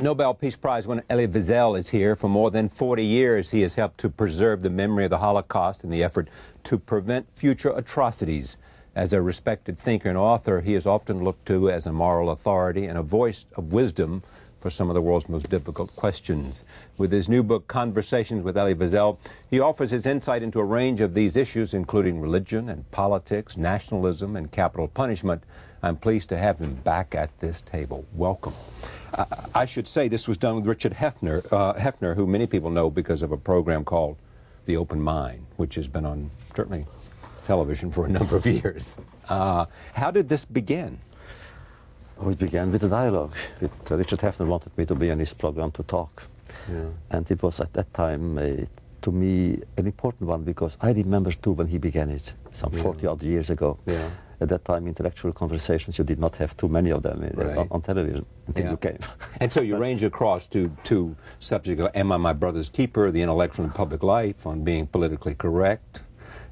Nobel Peace Prize winner Elie Wiesel is here. For more than 40 years, he has helped to preserve the memory of the Holocaust in the effort to prevent future atrocities. As a respected thinker and author, he is often looked to as a moral authority and a voice of wisdom for some of the world's most difficult questions. With his new book, Conversations with Elie Wiesel, he offers his insight into a range of these issues, including religion and politics, nationalism, and capital punishment. I'm pleased to have him back at this table. Welcome. I should say this was done with Richard Hefner, who many people know because of a program called The Open Mind, which has been on, certainly, television for a number of years. How did this begin? It began with a dialogue. Richard Hefner wanted me to be on his program to talk. Yeah. And it was at that time, to me, an important one, because I remember too when he began it, some 40-odd years ago. Yeah. At that time, intellectual conversations, you did not have too many of them on television until you came. And so you range across to subjects like, am I my brother's keeper, the intellectual and public life, on being politically correct,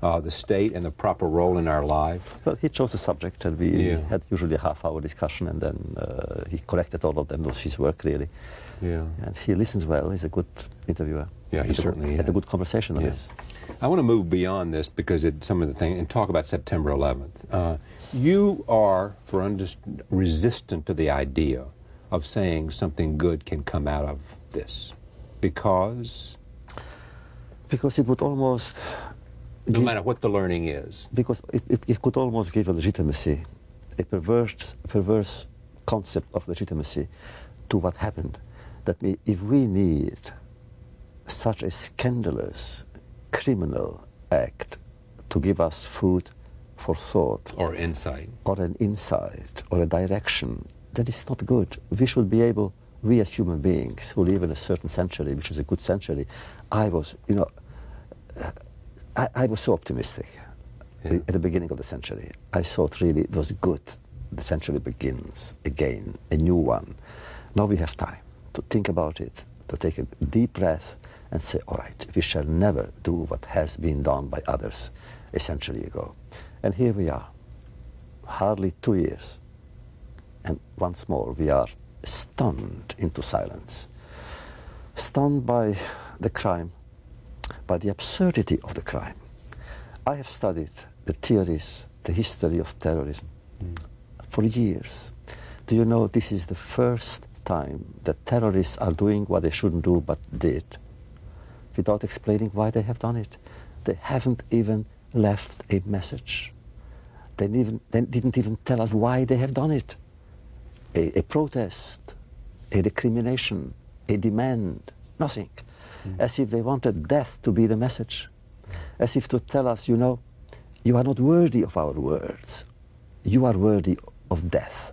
the state and the proper role in our life. Well, he chose a subject, and we had usually a half-hour discussion, and then he collected all of them. That was his work, really. Yeah. And he listens well. He's a good interviewer. Yeah, he certainly had a good conversation on this. I want to move beyond this because some of the things, and talk about September 11th. You are, resistant to the idea of saying something good can come out of this, because it would almost... No matter what the learning is. Because it could almost give a legitimacy, a perverse concept of legitimacy to what happened. That if we need such a scandalous criminal act to give us food for thought, or insight, or an insight, or a direction, that is not good. We should be able, we as human beings who live in a certain century, which is a good century, I was so optimistic at the beginning of the century. I thought really it was good. The century begins again, a new one. Now we have time to think about it, to take a deep breath and say, all right, we shall never do what has been done by others a century ago. And here we are, hardly 2 years. And once more, we are stunned into silence. Stunned by the crime, by the absurdity of the crime. I have studied the theories, the history of terrorism for years. Do you know this is the first time that terrorists are doing what they shouldn't do but did, without explaining why they have done it? They haven't even left a message. They didn't even tell us why they have done it. A protest, a recrimination, a demand, nothing. As if they wanted death to be the message. As if to tell us, you are not worthy of our words. You are worthy of death.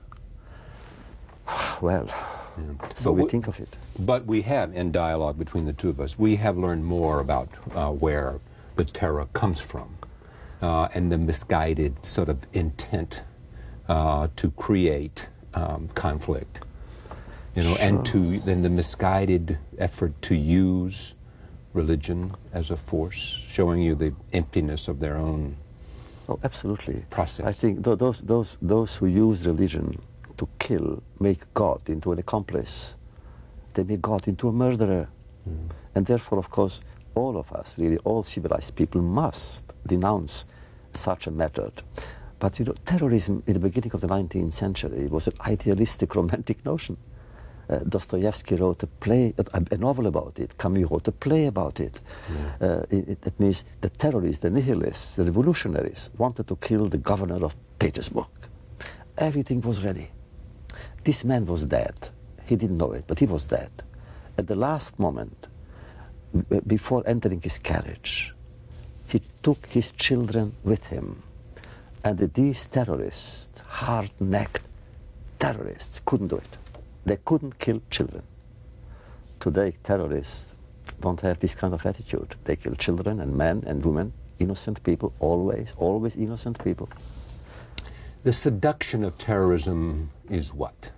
Well, so we think of it. But we have, in dialogue between the two of us, we have learned more about where the terror comes from and the misguided sort of intent to create conflict. Sure. And then the misguided effort to use religion as a force, showing you the emptiness of their own absolutely. Process. I think those who use religion to kill make God into an accomplice. They make God into a murderer. And therefore, of course, all of us, really, all civilized people must denounce such a method. But, terrorism in the beginning of the 19th century was an idealistic, romantic notion. Dostoevsky wrote a novel about it. Camus wrote a play about it. It means the terrorists, the nihilists, the revolutionaries wanted to kill the governor of Petersburg. Everything was ready. This man was dead. He didn't know it, but he was dead. At the last moment, before entering his carriage, he took his children with him. And these terrorists, hard-necked terrorists, couldn't do it. They couldn't kill children. Today, terrorists don't have this kind of attitude. They kill children and men and women, innocent people, always innocent people. The seduction of terrorism is what?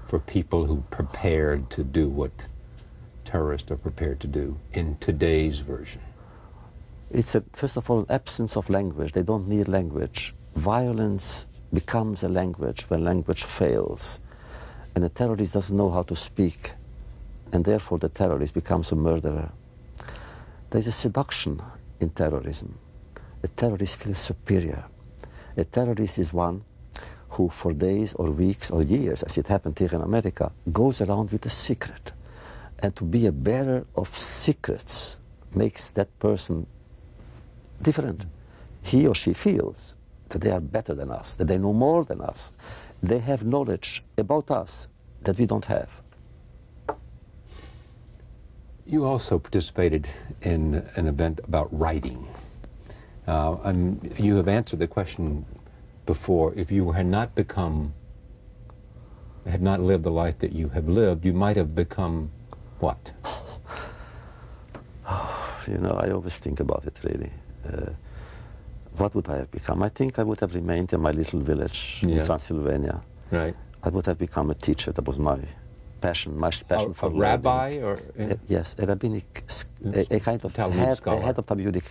For people who prepared to do what terrorists are prepared to do in today's version? It's, first of all, an absence of language. They don't need language. Violence becomes a language when language fails. And a terrorist doesn't know how to speak and therefore the terrorist becomes a murderer. There's a seduction in terrorism. A terrorist feels superior. A terrorist is one who for days or weeks or years, as it happened here in America, goes around with a secret. And to be a bearer of secrets makes that person different. He or she feels that they are better than us, that they know more than us. They have knowledge about us that we don't have. You also participated in an event about writing. You have answered the question before. If you had not lived the life that you have lived, you might have become what? You know, I always think about it, really. What would I have become? I think I would have remained in my little village in Transylvania. Right. I would have become a teacher. That was my passion for a rabbi, or yes, a rabbinic, a kind of head of Talmudic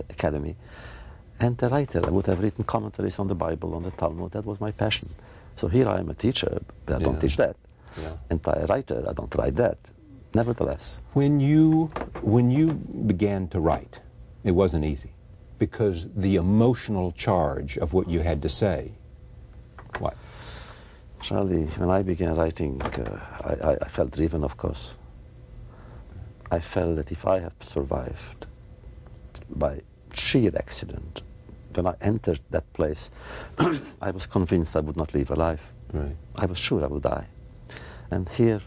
academy, and a writer. I would have written commentaries on the Bible, on the Talmud. That was my passion. So here I am a teacher, but I don't teach that. Yeah. And a writer, I don't write that. Nevertheless, when you began to write, it wasn't easy, because the emotional charge of what you had to say. What? Charlie, when I began writing, I felt driven, of course. I felt that if I have survived by sheer accident, when I entered that place, I was convinced I would not leave alive. Right. I was sure I would die. And here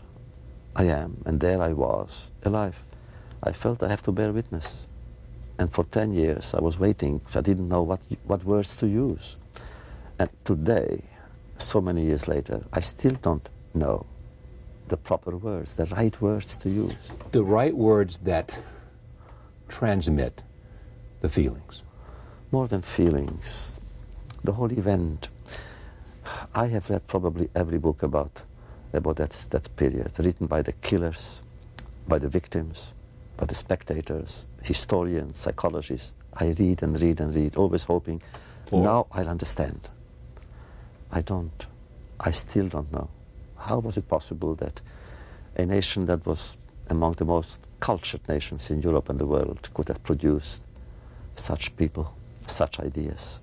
I am, and there I was, alive. I felt I have to bear witness. And for 10 years I was waiting, because I didn't know what words to use. And today, so many years later, I still don't know the proper words, the right words to use. The right words that transmit the feelings. More than feelings, the whole event. I have read probably every book about that period, written by the killers, by the victims, by the spectators, historians, psychologists. I read and read and read, always hoping, now I'll understand. I don't. I still don't know. How was it possible that a nation that was among the most cultured nations in Europe and the world could have produced such people, such ideas,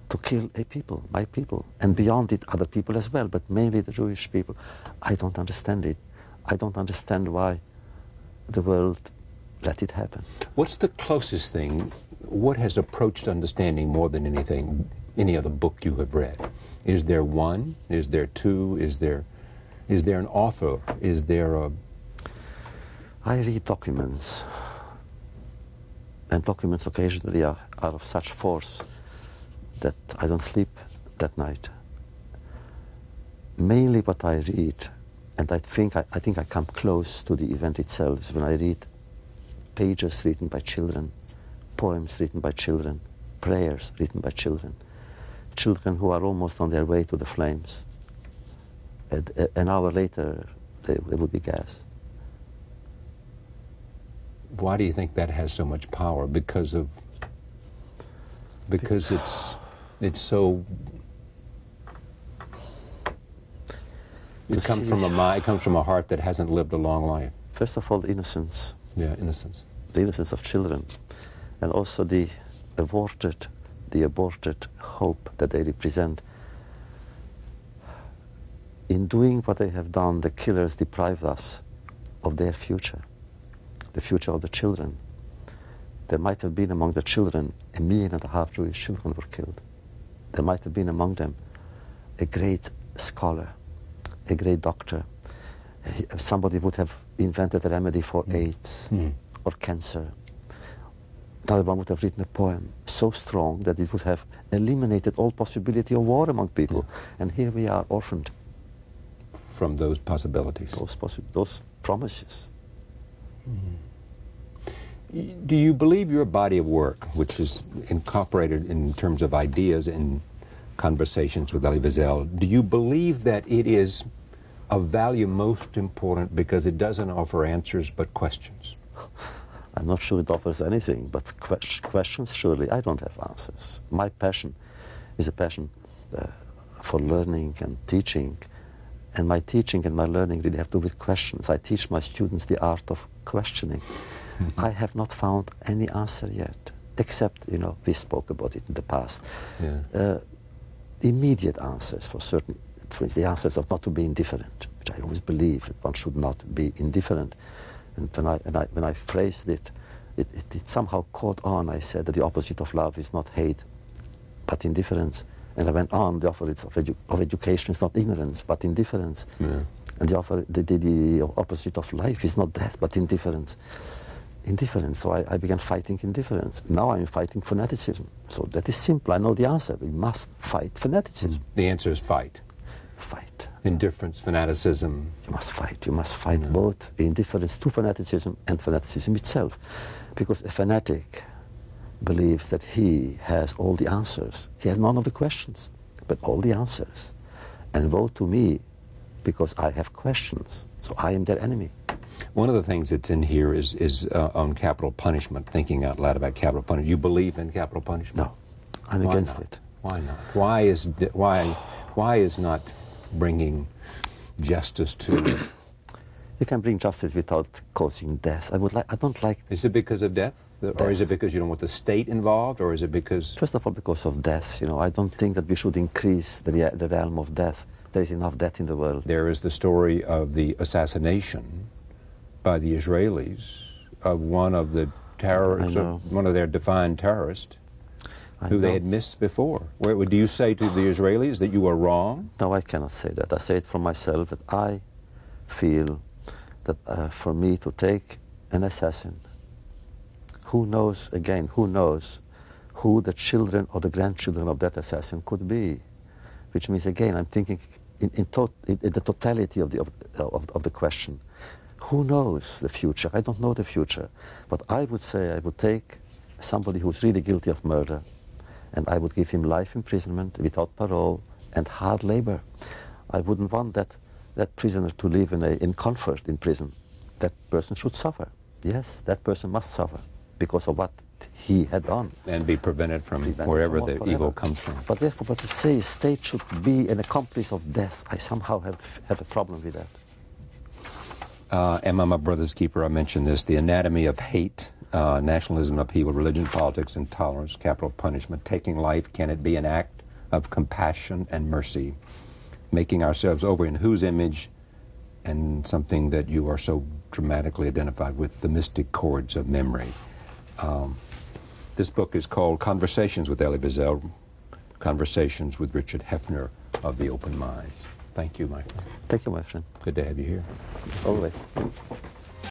to kill a people, my people, and beyond it other people as well, but mainly the Jewish people? I don't understand it. I don't understand why the world let it happen. What's the closest thing, what has approached understanding more than anything, any other book you have read? Is there one? Is there two? Is there an author? Is there a... I read documents, and documents occasionally are of such force that I don't sleep that night. Mainly what I read, and I think I come close to the event itself, when I read pages written by children, poems written by children, prayers written by children, children who are almost on their way to the flames. And an hour later, they would be gassed. Why do you think that has so much power? Because it's so... It comes from a heart that hasn't lived a long life. First of all, the innocence. Yeah, innocence. The innocence of children, and also the aborted hope that they represent. In doing what they have done, the killers deprived us of their future, the future of the children. There might have been among the children 1.5 million Jewish children were killed. There might have been among them a great scholar, a great doctor. Somebody would have invented a remedy for AIDS or cancer. Another one would have written a poem so strong that it would have eliminated all possibility of war among people. And here we are, orphaned. From those possibilities. Those promises. Do you believe your body of work, which is incorporated in terms of ideas and conversations with Elie Wiesel, do you believe that it is of value most important because it doesn't offer answers but questions? I'm not sure it offers anything, but questions, surely. I don't have answers. My passion is a passion for learning and teaching And my teaching and my learning really have to do with questions. I teach my students the art of questioning. I have not found any answer yet, except, you know, we spoke about it in the past. Yeah. Immediate answers for certain, for instance, the answers of not to be indifferent, which I always believe that one should not be indifferent. And when I phrased it, it somehow caught on. I said that the opposite of love is not hate, but indifference. And I went on, the opposite of education is not ignorance, but indifference. Yeah. And the opposite of life is not death, but indifference. Indifference. So I began fighting indifference. Now I'm fighting fanaticism. So that is simple. I know the answer. We must fight fanaticism. The answer is fight. Fight. Indifference, fanaticism. You must fight. You must fight both indifference to fanaticism and fanaticism itself. Because a fanatic believes that he has all the answers. He has none of the questions, but all the answers. And woe to me, because I have questions. So I am their enemy. One of the things that's in here is on capital punishment, thinking out loud about capital punishment. You believe in capital punishment? No, I'm Why against not? it. Why not? Why is not bringing justice to... You can bring justice without causing death. I don't like... Is it because of death? Or is it because you don't want the state involved? Or is it because... First of all, because of death. You know, I don't think that we should increase the realm of death. There is enough death in the world. There is the story of the assassination by the Israelis of one of the terrorists, one of their defined terrorists, who they had missed before. Do you say to the Israelis that you were wrong? No, I cannot say that. I say it for myself, that I feel that for me to take an assassin, who knows, again, who knows who the children or the grandchildren of that assassin could be? Which means, again, I'm thinking in the totality of the question. Who knows the future? I don't know the future. But I would say I would take somebody who's really guilty of murder, and I would give him life imprisonment without parole and hard labor. I wouldn't want that prisoner to live in comfort in prison. That person should suffer. Yes, that person must suffer because of what he had done. And be prevented from wherever the evil comes from. But therefore, but to say a state should be an accomplice of death, I somehow have a problem with that. Am I my brother's keeper? I mentioned this, The Anatomy of Hate, Nationalism, Upheaval, Religion, Politics, Intolerance, Capital Punishment, Taking Life, Can It Be an Act of Compassion and Mercy? Making Ourselves Over, in Whose Image? And something that you are so dramatically identified with, The Mystic Chords of Memory. This book is called Conversations with Elie Wiesel, Conversations with Richard Hefner of The Open Mind. Thank you, my friend. Thank you, my friend. Good to have you here. Always.